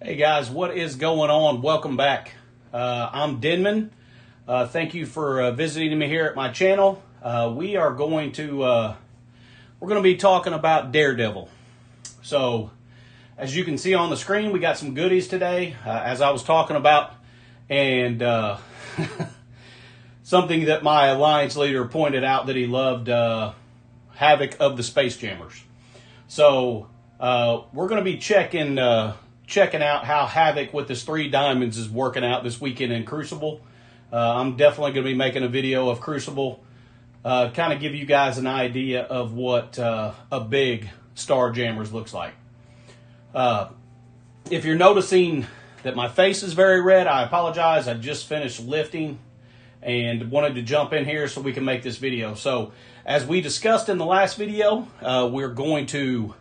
Hey guys, what is going on? Welcome back. I'm Daimond. Thank you for visiting me here at my channel. We're going to be talking about Daredevil. So, as you can see on the screen, we got some goodies today, as I was talking about, and something that my alliance leader pointed out that he loved, Havoc of the Space Jammers. So, we're going to be checking out how Havoc with his 3 diamonds is working out this weekend in Crucible. I'm definitely going to be making a video of Crucible, kind of give you guys an idea of what a big Star Jammers looks like. If you're noticing that my face is very red, I apologize. I just finished lifting and wanted to jump in here so we can make this video. So, as we discussed in the last video, we're going to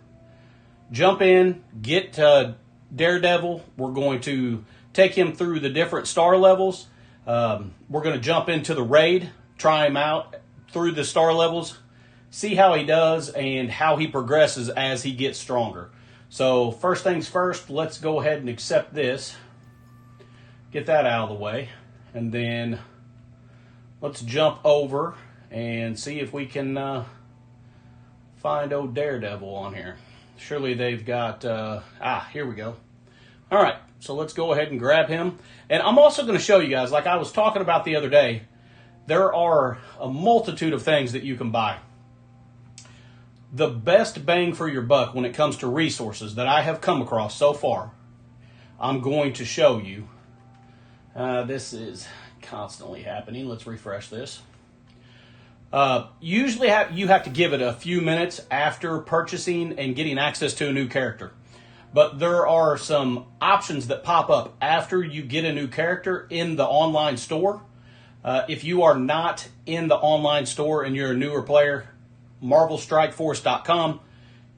jump in, get Daredevil. We're going to take him through the different star levels. We're going to jump into the raid, try him out through the star levels, see how he does and how he progresses as he gets stronger. So first things first, let's go ahead and accept this. Get that out of the way. And then let's jump over and see if we can find old Daredevil on here. Surely they've got, here we go. All right, so let's go ahead and grab him. And I'm also going to show you guys, like I was talking about the other day, there are a multitude of things that you can buy. The best bang for your buck when it comes to resources that I have come across so far, I'm going to show you. This is constantly happening. Let's refresh this. Usually you have to give it a few minutes after purchasing and getting access to a new character. But there are some options that pop up after you get a new character in the online store. If you are not in the online store and you're a newer player, MarvelStrikeForce.com,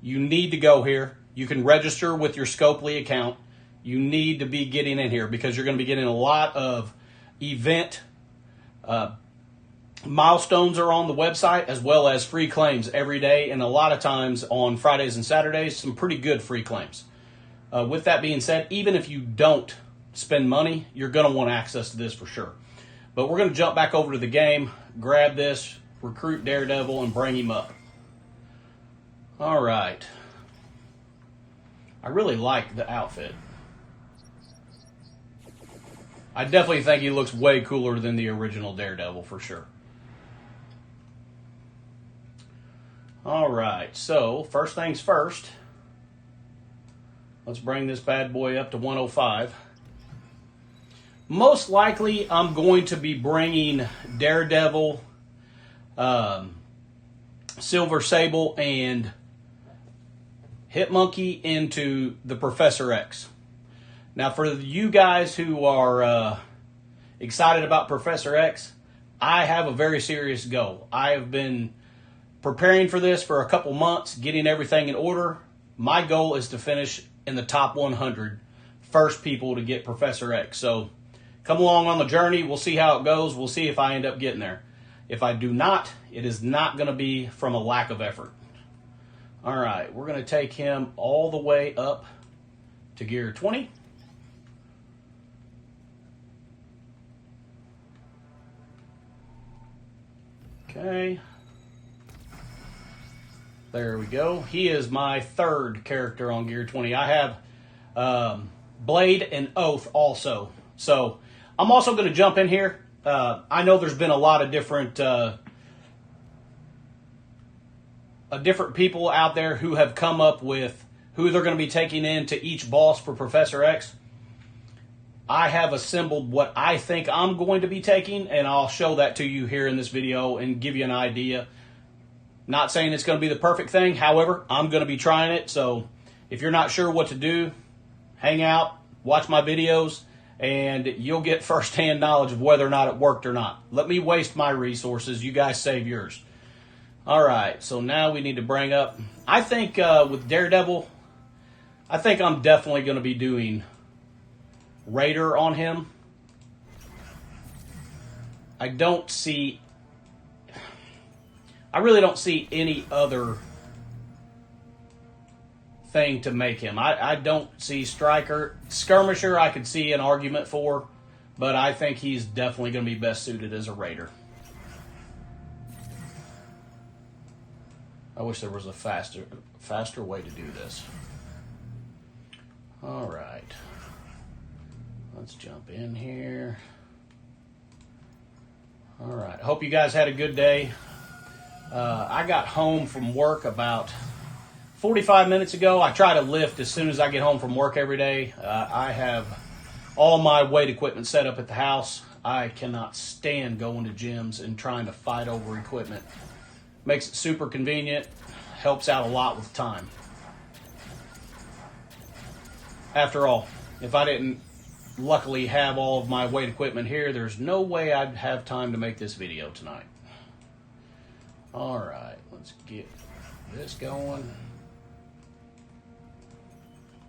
you need to go here. You can register with your Scopely account. You need to be getting in here because you're going to be getting a lot of event milestones are on the website, as well as free claims every day, and a lot of times on Fridays and Saturdays, some pretty good free claims. With that being said, even if you don't spend money, you're going to want access to this for sure. But we're going to jump back over to the game, grab this, recruit Daredevil, and bring him up. All right. I really like the outfit. I definitely think he looks way cooler than the original Daredevil for sure. All right, so first things first, let's bring this bad boy up to 105. Most likely, I'm going to be bringing Daredevil, Silver Sable, and Hitmonkey into the Professor X. Now, for you guys who are excited about Professor X, I have a very serious goal. I have been preparing for this for a couple months, getting everything in order. My goal is to finish in the top 100 first people to get Professor X. So come along on the journey. We'll see how it goes. We'll see if I end up getting there. If I do not, it is not going to be from a lack of effort. All right, we're going to take him all the way up to gear 20. Okay. There we go. He is my 3rd character on Gear 20. I have Blade and Oath also. So I'm also going to jump in here. I know there's been a lot of different people out there who have come up with who they're going to be taking into each boss for Professor X. I have assembled what I think I'm going to be taking, and I'll show that to you here in this video and give you an idea. Not saying it's going to be the perfect thing. However, I'm going to be trying it. So if you're not sure what to do, hang out, watch my videos, and you'll get firsthand knowledge of whether or not it worked or not. Let me waste my resources. You guys save yours. All right. So now we need to bring up, I think with Daredevil, I think I'm definitely going to be doing Raider on him. I really don't see any other thing to make him. I don't see striker. Skirmisher I could see an argument for, but I think he's definitely going to be best suited as a raider. I wish there was a faster way to do this. All right. Let's jump in here. All right. Hope you guys had a good day. I got home from work about 45 minutes ago. I try to lift as soon as I get home from work every day. I have all my weight equipment set up at the house. I cannot stand going to gyms and trying to fight over equipment. Makes it super convenient. Helps out a lot with time. After all, if I didn't luckily have all of my weight equipment here, there's no way I'd have time to make this video tonight. All right, let's get this going.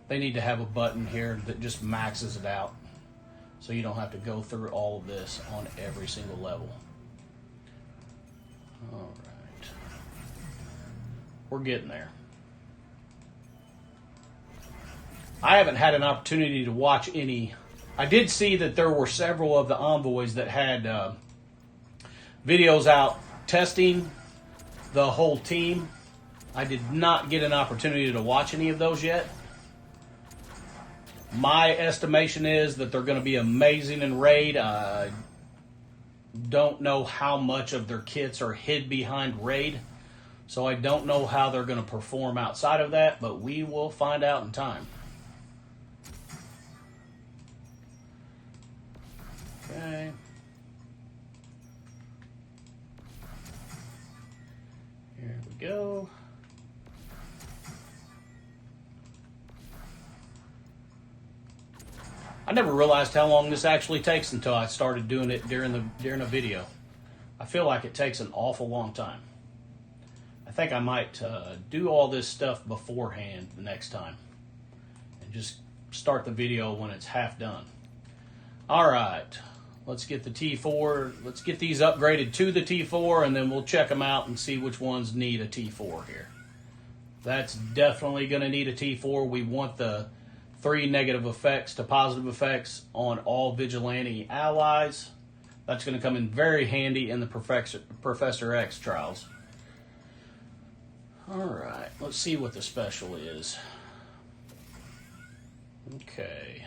They need to have a button here that just maxes it out so you don't have to go through all of this on every single level. All right. We're getting there. I haven't had an opportunity to watch any. I did see that there were several of the envoys that had videos out testing the whole team. I did not get an opportunity to watch any of those yet. My estimation is that they're going to be amazing in Raid. I don't know how much of their kits are hid behind Raid, so I don't know how they're going to perform outside of that, but we will find out in time. Okay. Here we go. I never realized how long this actually takes until I started doing it during a video. I feel like it takes an awful long time. I think I might do all this stuff beforehand the next time and just start the video when it's half done. All right, let's get the T4. Let's get these upgraded to the T4, and then we'll check them out and see which ones need a T4 here. That's definitely going to need a T4. We want the 3 negative effects to positive effects on all Vigilante allies. That's going to come in very handy in the Professor X trials. All right, let's see what the special is. Okay.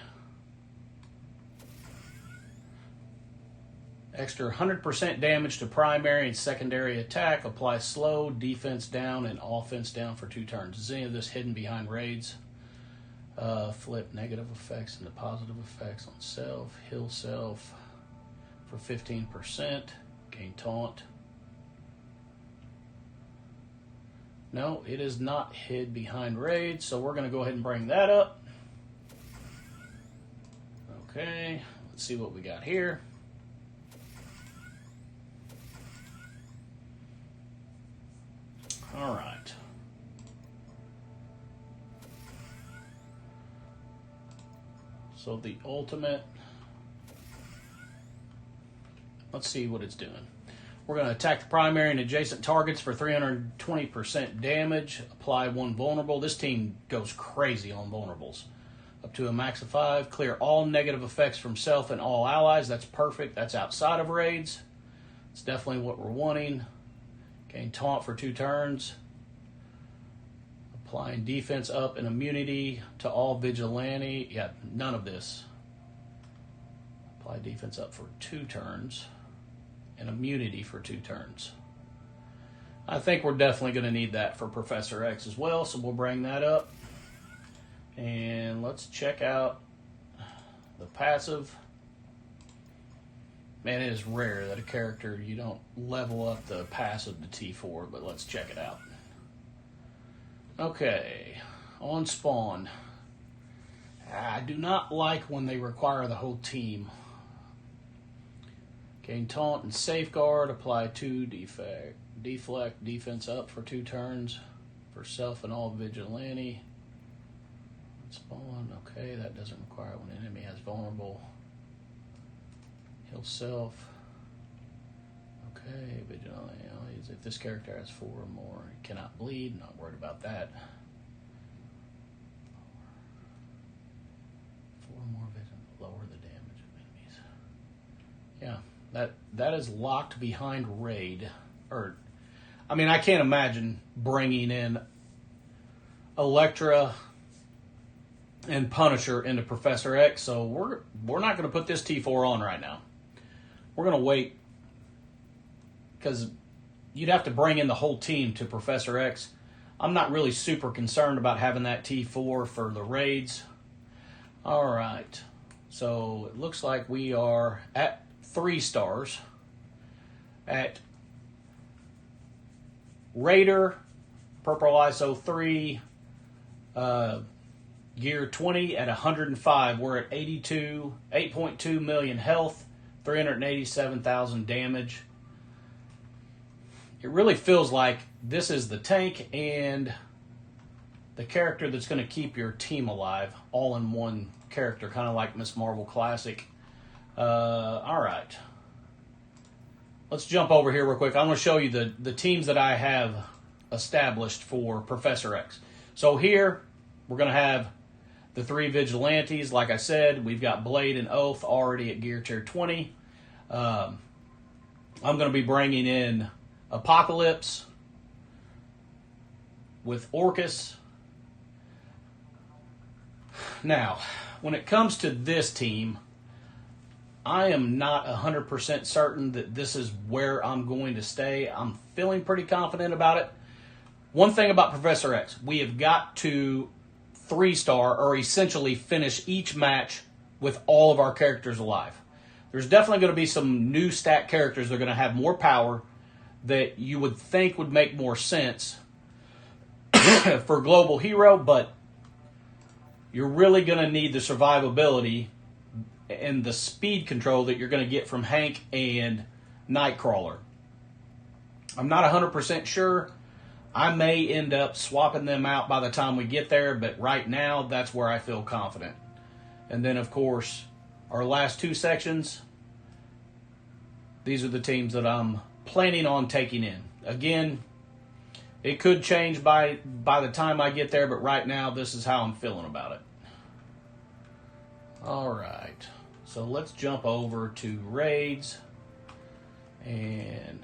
Extra 100% damage to primary and secondary attack. Apply slow, defense down, and offense down for 2 turns. Is any of this hidden behind raids? Flip negative effects into positive effects on self. Heal self for 15%. Gain taunt. No, it is not hid behind raids, so we're going to go ahead and bring that up. Okay, let's see what we got here. All right. So the ultimate, let's see what it's doing. We're going to attack the primary and adjacent targets for 320% damage. Apply 1 vulnerable. This team goes crazy on vulnerables. Up to a max of 5. Clear all negative effects from self and all allies. That's perfect. That's outside of raids. It's definitely what we're wanting. Gain taunt for 2 turns. Applying defense up and immunity to all vigilante. Yeah, none of this. Apply defense up for 2 turns. And immunity for 2 turns. I think we're definitely going to need that for Professor X as well, so we'll bring that up. And let's check out the passive. Man, it is rare that a character, you don't level up the passive to T4, but let's check it out. Okay, on spawn. I do not like when they require the whole team. Gain taunt and safeguard. Apply 2 deflect defense up for 2 turns for self and all vigilante. Spawn. Okay, that doesn't require when an enemy has vulnerable. Heal self. Okay, vigilante. If this character has 4 or more, it cannot bleed. Not worried about that. Lower the damage of enemies. Yeah, that is locked behind raid. Or, I mean, I can't imagine bringing in Elektra and Punisher into Professor X, so we're not going to put this T4 on right now. We're going to wait, because you'd have to bring in the whole team to Professor X. I'm not really super concerned about having that T4 for the raids. All right, so it looks like we are at 3 stars. At Raider, Purple ISO 3, Gear 20 at 105. We're at 8.2 million health, 387,000 damage. It really feels like this is the tank and the character that's going to keep your team alive, all in one character, kind of like Miss Marvel Classic. All right. Let's jump over here real quick. I'm going to show you the teams that I have established for Professor X. So here, we're going to have the 3 Vigilantes. Like I said, we've got Blade and Oath already at Gear Tier 20. I'm going to be bringing in Apocalypse with Orcus. Now, when it comes to this team, I am not 100% certain that this is where I'm going to stay. I'm feeling pretty confident about it. One thing about Professor X, we have got to 3-star or essentially finish each match with all of our characters alive. There's definitely going to be some new stat characters that are going to have more power that you would think would make more sense for Global Hero, but you're really going to need the survivability and the speed control that you're going to get from Hank and Nightcrawler. I'm not 100% sure. I may end up swapping them out by the time we get there, but right now, that's where I feel confident. And then, of course, our last 2 sections, these are the teams that I'm planning on taking in. Again, it could change by the time I get there, but right now, this is how I'm feeling about it. All right. So let's jump over to raids and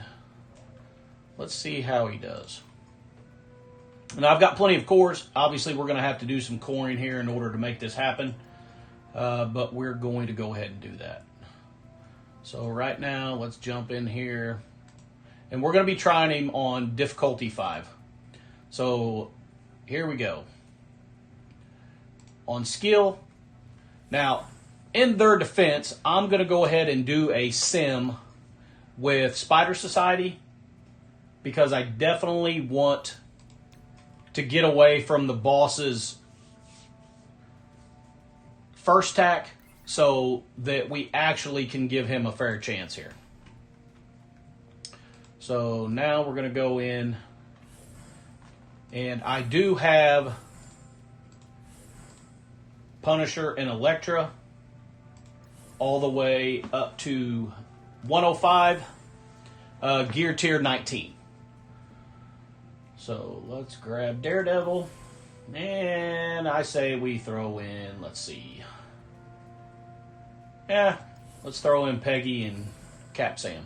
let's see how he does. Now, I've got plenty of cores. Obviously, we're going to have to do some coring here in order to make this happen, but we're going to go ahead and do that. So right now, let's jump in here, and we're going to be trying him on difficulty 5. So here we go. On skill. Now, in their defense, I'm going to go ahead and do a sim with Spider Society because I definitely want to get away from the boss's first tack so that we actually can give him a fair chance here. So now we're going to go in, and I do have Punisher and Elektra all the way up to 105, Gear Tier 19. So let's grab Daredevil, and I say we throw in, let's see. Let's throw in Peggy and Cap Sam.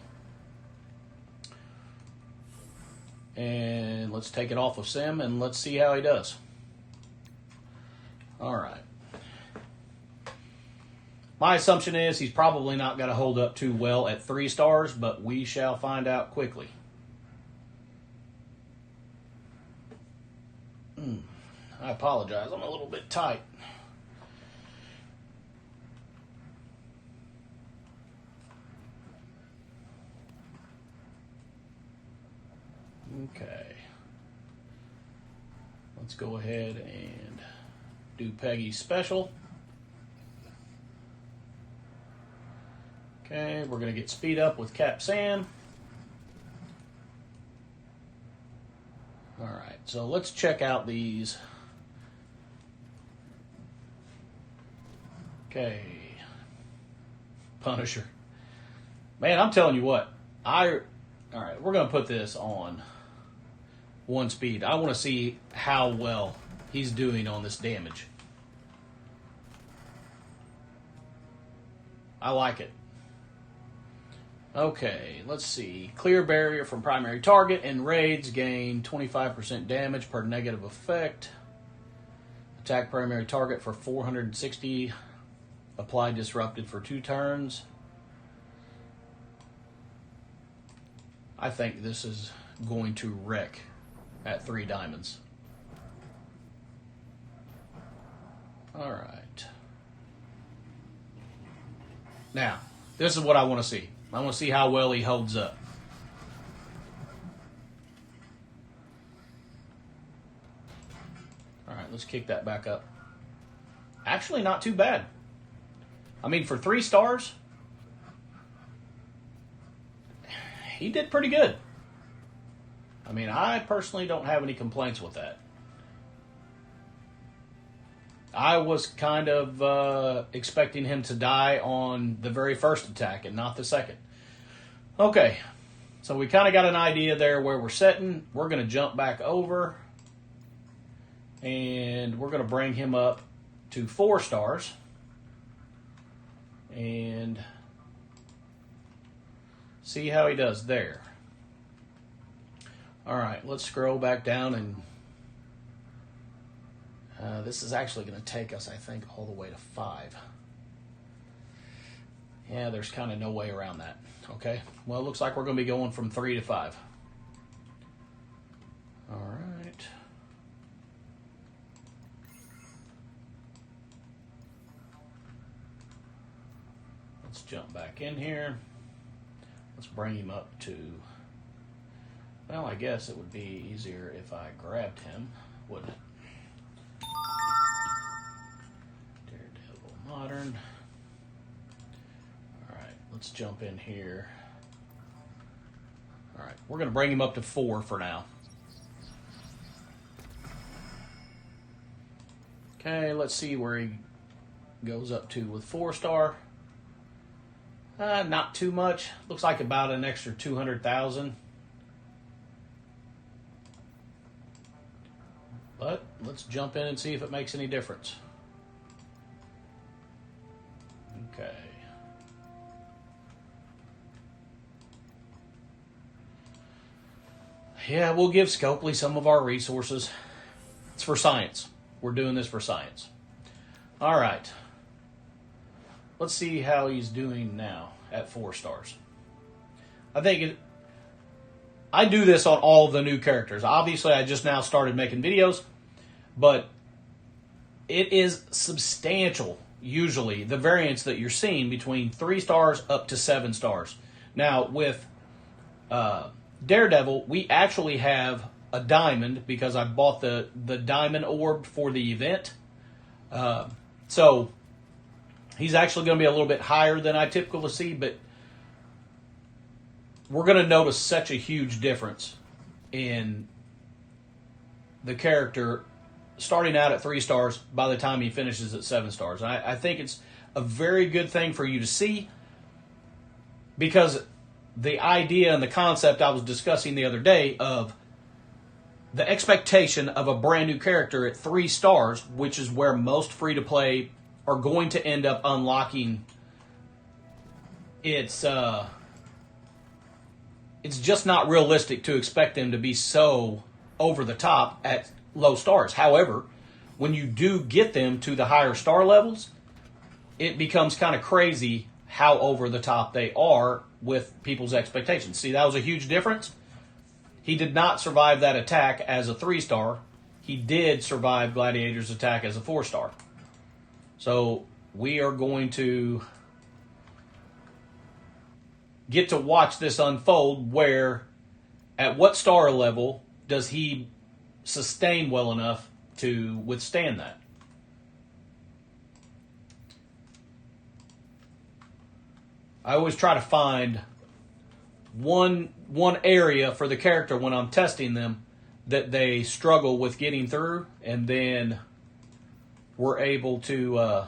And let's take it off of Sim, and let's see how he does. All right. My assumption is he's probably not going to hold up too well at 3 stars, but we shall find out quickly. I apologize. I'm a little bit tight. Okay. Let's go ahead and do Peggy's special. Okay, we're going to get speed up with Cap Sam. All right, so let's check out these. Okay. Punisher. Man, I'm telling you what. All right, we're going to put this on 1 speed. I want to see how well he's doing on this damage. I like it. Okay, let's see. Clear barrier from primary target and raids gain 25% damage per negative effect. Attack primary target for 460. Apply disrupted for 2 turns. I think this is going to wreck at 3 diamonds. All right. Now, this is what I want to see. I want to see how well he holds up. All right, let's kick that back up. Actually, not too bad. I mean, for 3 stars, he did pretty good. I mean, I personally don't have any complaints with that. I was kind of expecting him to die on the very first attack and not the second. Okay, so we kind of got an idea there where we're setting. We're going to jump back over, and we're going to bring him up to 4 stars. And see how he does there. All right, let's scroll back down, and this is actually going to take us, I think, all the way to 5. Yeah, there's kind of no way around that. Okay, well, it looks like we're going to be going from 3 to 5. All right. Let's jump back in here. Let's bring him up to, well, I guess it would be easier if I grabbed him, wouldn't it? Daredevil Modern. All right, let's jump in here. All right, we're going to bring him up to 4 for now. Okay, let's see where he goes up to with 4 star. Not too much. Looks like about an extra 200,000. But let's jump in and see if it makes any difference. Okay. Yeah, we'll give Scopely some of our resources. It's for science. We're doing this for science. All right. Let's see how he's doing now at 4 stars. I do this on all of the new characters. Obviously, I just now started making videos, but it is substantial, usually, the variance that you're seeing between 3 stars up to 7 stars. Now, with Daredevil, we actually have a diamond because I bought the diamond orb for the event. So he's actually going to be a little bit higher than I typically see, but we're going to notice such a huge difference in the character starting out at 3 stars by the time he finishes at 7 stars. And I think it's a very good thing for you to see, because the idea and the concept I was discussing the other day of the expectation of a brand new character at 3 stars, which is where most free-to-play are going to end up unlocking, it's just not realistic to expect them to be so over the top at low stars. However, when you do get them to the higher star levels, it becomes kind of crazy how over the top they are with people's expectations. See, that was a huge difference. He did not survive that attack as a 3 star. He did survive Gladiator's attack as a 4 star. So we are going to get to watch this unfold, where at what star level does he sustain well enough to withstand that. I always try to find one area for the character when I'm testing them that they struggle with getting through, and then we're able to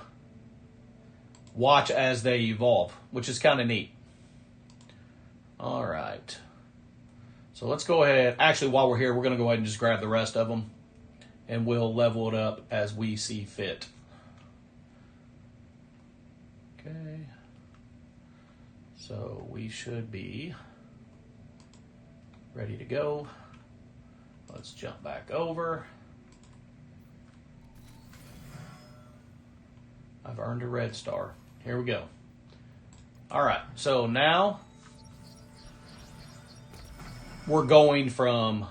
watch as they evolve, which is kind of neat. All right. So let's go ahead. Actually, while we're here, we're going to go ahead and just grab the rest of them, and we'll level it up as we see fit. Okay. So we should be ready to go. Let's jump back over. I've earned a red star. Here we go. All right, so now we're going from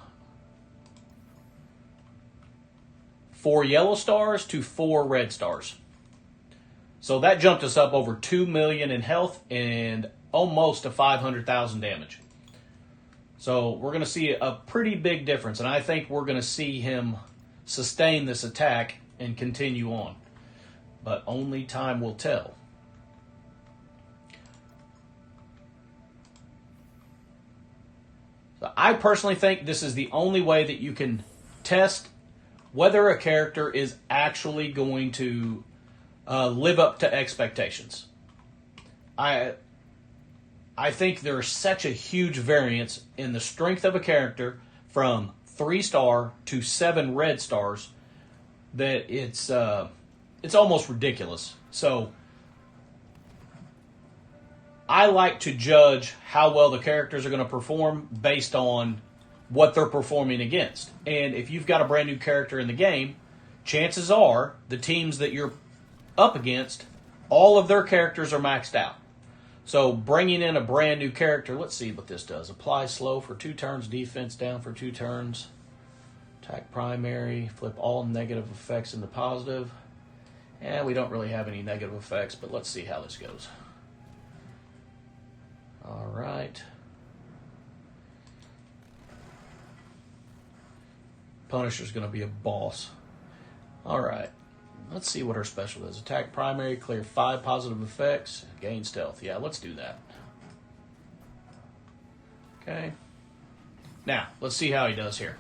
4 yellow stars to 4 red stars. So that jumped us up over 2 million in health and almost to 500,000 damage. So we're going to see a pretty big difference, and I think we're going to see him sustain this attack and continue on. But only time will tell. So I personally think this is the only way that you can test whether a character is actually going to live up to expectations. I think there's such a huge variance in the strength of a character from 3-star to 7 red stars that it's almost ridiculous. So I like to judge how well the characters are going to perform based on what they're performing against. And if you've got a brand new character in the game, chances are the teams that you're up against, all of their characters are maxed out. So bringing in a brand new character, let's see what this does. Apply slow for 2 turns, defense down for 2 turns, attack primary, flip all negative effects into positive. And we don't really have any negative effects, but let's see how this goes. All right. Punisher's going to be a boss. All right. Let's see what her special is. Attack primary, clear 5 positive effects, gain stealth. Yeah, let's do that. Okay. Now, let's see how he does here.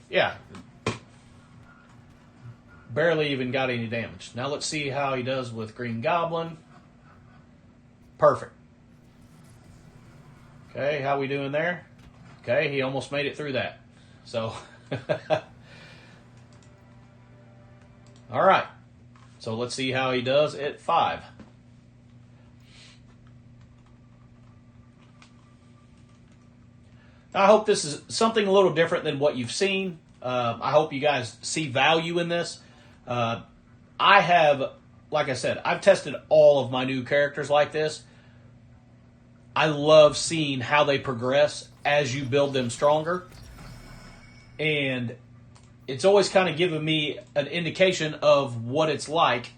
Yeah. Barely even got any damage. Now let's see how he does with Green Goblin. Perfect. Okay, how we doing there? Okay, he almost made it through that. So, all right. So let's see how he does at 5. I hope this is something a little different than what you've seen. I hope you guys see value in this. I have, like I said, I've tested all of my new characters like this. I love seeing how they progress as you build them stronger. And it's always kind of given me an indication of what it's like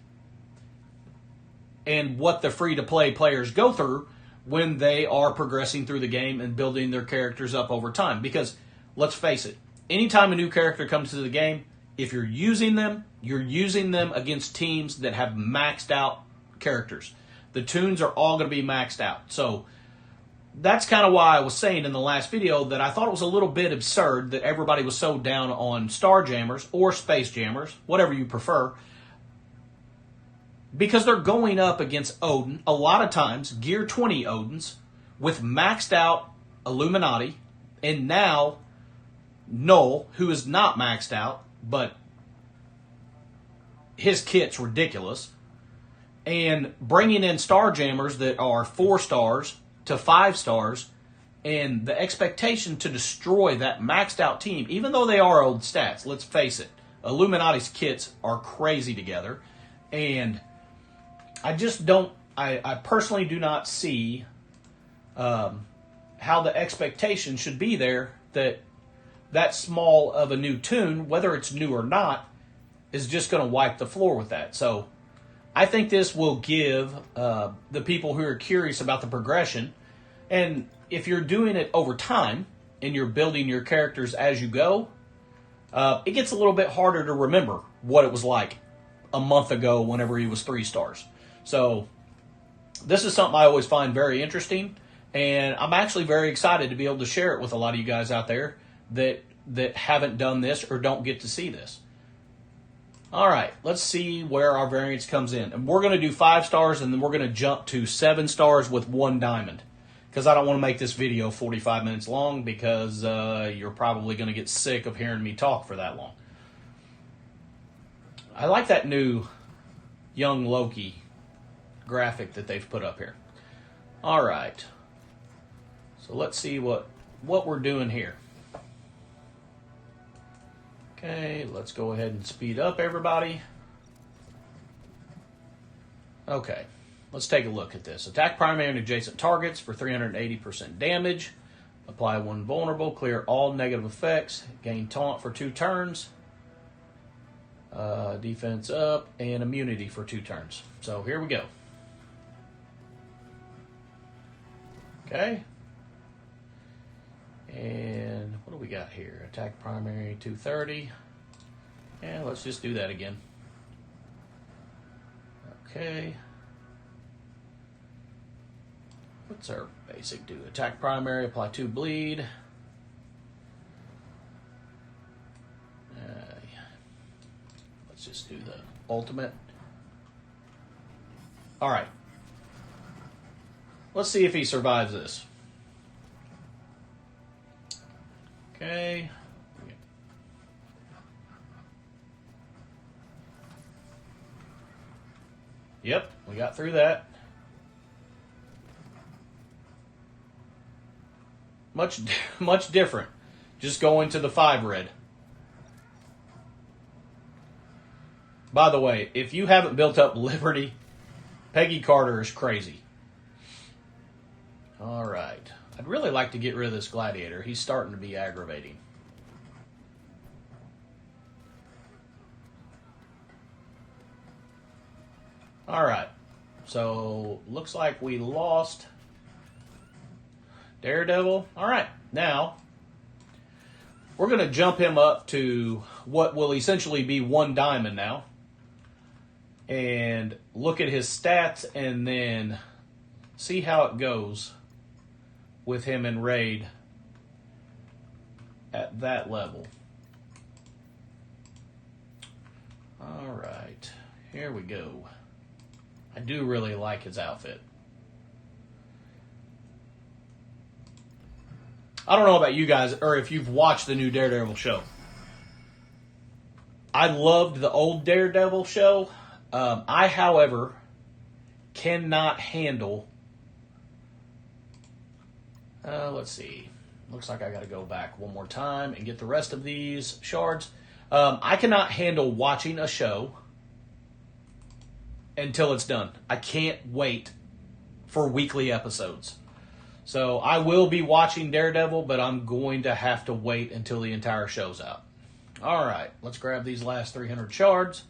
and what the free-to-play players go through when they are progressing through the game and building their characters up over time. Because, let's face it, anytime a new character comes to the game, if you're using them against teams that have maxed out characters. The tunes are all going to be maxed out. So that's kind of why I was saying in the last video that I thought it was a little bit absurd that everybody was so down on Star Jammers or Space Jammers, whatever you prefer, because they're going up against Odin, a lot of times Gear 20 Odins, with maxed out Illuminati, and now Null, who is not maxed out, but his kit's ridiculous, and bringing in Star Jammers that are 4 stars to 5 stars, and the expectation to destroy that maxed out team, even though they are old stats, let's face it, Illuminati's kits are crazy together, and I just don't, I personally do not see how the expectation should be there that small of a new tune, whether it's new or not, is just going to wipe the floor with that. So I think this will give the people who are curious about the progression, and if you're doing it over time and you're building your characters as you go, it gets a little bit harder to remember what it was like a month ago whenever he was 3 stars. So this is something I always find very interesting, and I'm actually very excited to be able to share it with a lot of you guys out there that haven't done this or don't get to see this. All right, let's see where our variance comes in. And we're going to do 5 stars, and then we're going to jump to 7 stars with 1 diamond, because I don't want to make this video 45 minutes long, because you're probably going to get sick of hearing me talk for that long. I like that new young Loki graphic that they've put up here. All right. So let's see what we're doing here. Okay, let's go ahead and speed up, everybody. Okay, let's take a look at this. Attack primary and adjacent targets for 380% damage. Apply 1 vulnerable. Clear all negative effects. Gain taunt for 2 turns. Defense up and immunity for 2 turns. So here we go. Okay. And what do we got here? Attack primary 230. And let's just do that again. Okay. What's our basic do? Attack primary, apply 2 bleed. Let's just do the ultimate. All right. Let's see if he survives this. Okay. Yep, we got through that. Much different. Just going to the 5 red. By the way, if you haven't built up Liberty, Peggy Carter is crazy. All right. I'd really like to get rid of this Gladiator. He's starting to be aggravating. All right. So, looks like we lost Daredevil. All right. Now, we're going to jump him up to what will essentially be 1 diamond now. And look at his stats and then see how it goes with him in raid at that level. All right, here we go. I do really like his outfit. I don't know about you guys or if you've watched the new Daredevil show. I loved the old Daredevil show. I, however, cannot handle... let's see. Looks like I got to go back one more time and get the rest of these shards. I cannot handle watching a show until it's done. I can't wait for weekly episodes. So I will be watching Daredevil, but I'm going to have to wait until the entire show's out. All right, let's grab these last 300 shards.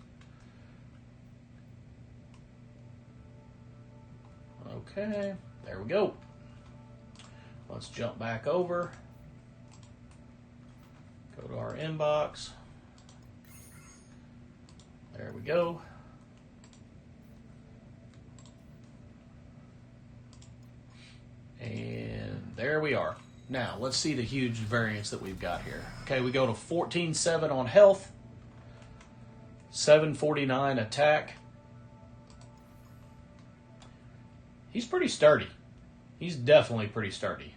Okay, there we go. Let's jump back over. Go to our inbox. There we go. And there we are. Now, let's see the huge variance that we've got here. Okay, we go to 14.7 on health. 749 attack. He's pretty sturdy. He's definitely pretty sturdy.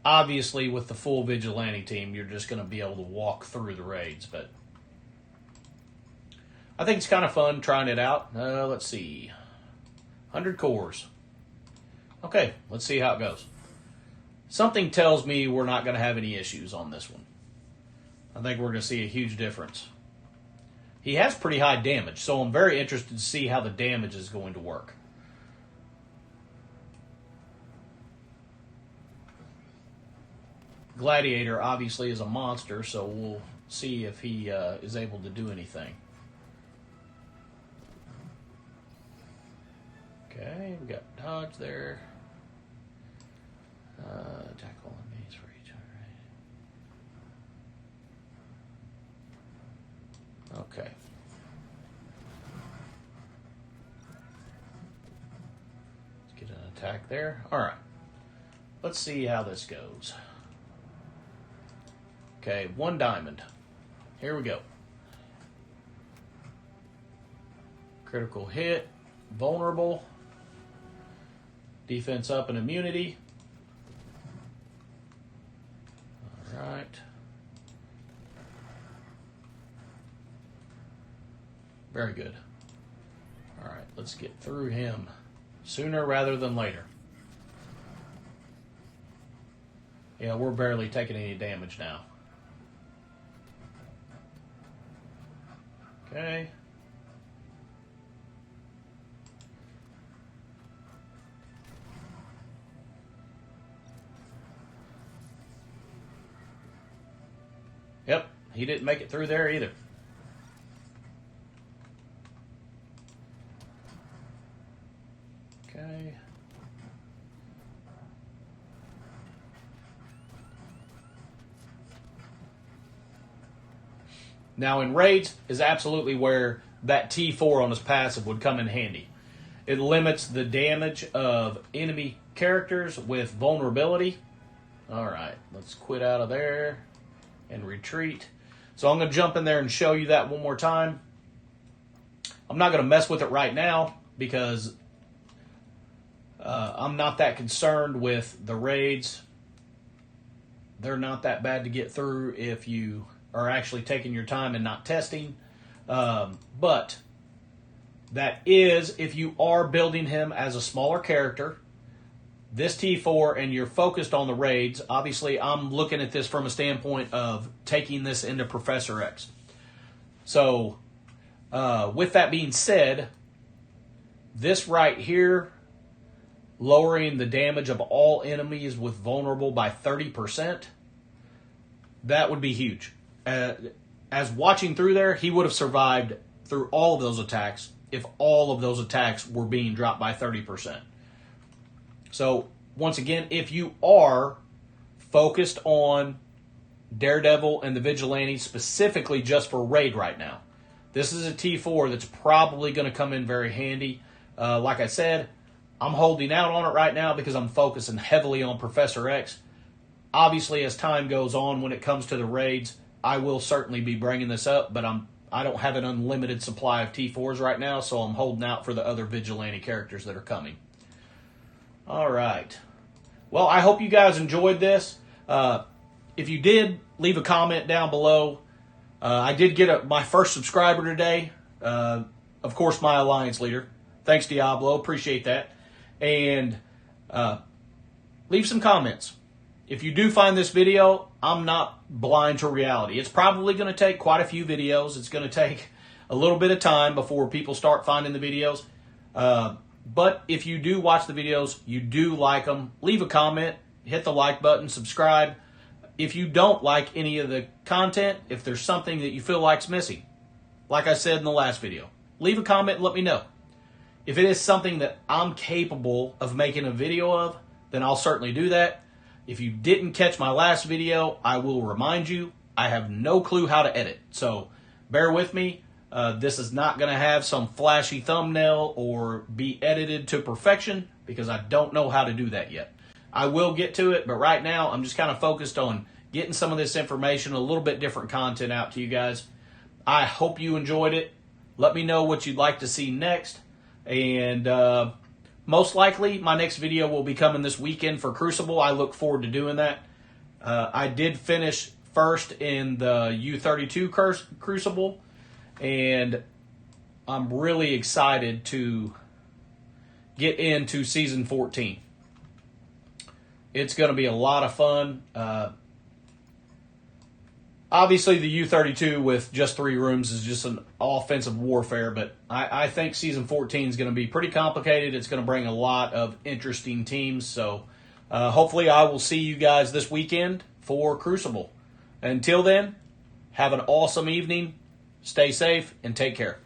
Obviously, with the full vigilante team, you're just going to be able to walk through the raids, but I think it's kind of fun trying it out. Let's see. 100 cores. Okay, let's see how it goes. Something tells me we're not going to have any issues on this one. I think we're going to see a huge difference. He has pretty high damage, so I'm very interested to see how the damage is going to work. Gladiator obviously is a monster, so we'll see if he is able to do anything. Okay, we got dodge there. Attack all enemies for each other. Okay. Let's get an attack there. All right. Let's see how this goes. Okay, 1 diamond. Here we go. Critical hit. Vulnerable. Defense up and immunity. All right. Very good. All right, let's get through him sooner rather than later. Yeah, we're barely taking any damage now. Okay. Yep, he didn't make it through there either. Okay. Now in raids is absolutely where that T4 on his passive would come in handy. It limits the damage of enemy characters with vulnerability. Alright, let's quit out of there and retreat. So I'm going to jump in there and show you that one more time. I'm not going to mess with it right now because I'm not that concerned with the raids. They're not that bad to get through if you are actually taking your time and not testing. But that is if you are building him as a smaller character, this T4, and you're focused on the raids. Obviously, I'm looking at this from a standpoint of taking this into Professor X. So, with that being said, this right here, lowering the damage of all enemies with vulnerable by 30%, that would be huge. As watching through there, he would have survived through all of those attacks if all of those attacks were being dropped by 30%. So, once again, if you are focused on Daredevil and the Vigilante specifically just for raid right now, this is a T4 that's probably going to come in very handy. Like I said, I'm holding out on it right now because I'm focusing heavily on Professor X. Obviously, as time goes on, when it comes to the raids, I will certainly be bringing this up, but I don't have an unlimited supply of T4s right now, so I'm holding out for the other Vigilante characters that are coming. All right. Well, I hope you guys enjoyed this. If you did, leave a comment down below. I did get my first subscriber today. Of course, my Alliance leader. Thanks, Diablo. Appreciate that. And leave some comments. If you do find this video, I'm not blind to reality. It's probably going to take quite a few videos. It's going to take a little bit of time before people start finding the videos. But if you do watch the videos, you do like them, leave a comment, hit the like button, subscribe. If you don't like any of the content, if there's something that you feel like's missing, like I said in the last video, leave a comment and let me know. If it is something that I'm capable of making a video of, then I'll certainly do that. If you didn't catch my last video, I will remind you, I have no clue how to edit. So bear with me. This is not going to have some flashy thumbnail or be edited to perfection because I don't know how to do that yet. I will get to it, but right now I'm just kind of focused on getting some of this information, a little bit different content out to you guys. I hope you enjoyed it. Let me know what you'd like to see next. And most likely my next video will be coming this weekend for Crucible. I look forward to doing that. I did finish first in the U32 Crucible. And I'm really excited to get into Season 14. It's going to be a lot of fun. Obviously, the U32 with just 3 rooms is just an offensive warfare, but I think Season 14 is going to be pretty complicated. It's going to bring a lot of interesting teams. So hopefully I will see you guys this weekend for Crucible. Until then, have an awesome evening. Stay safe and take care.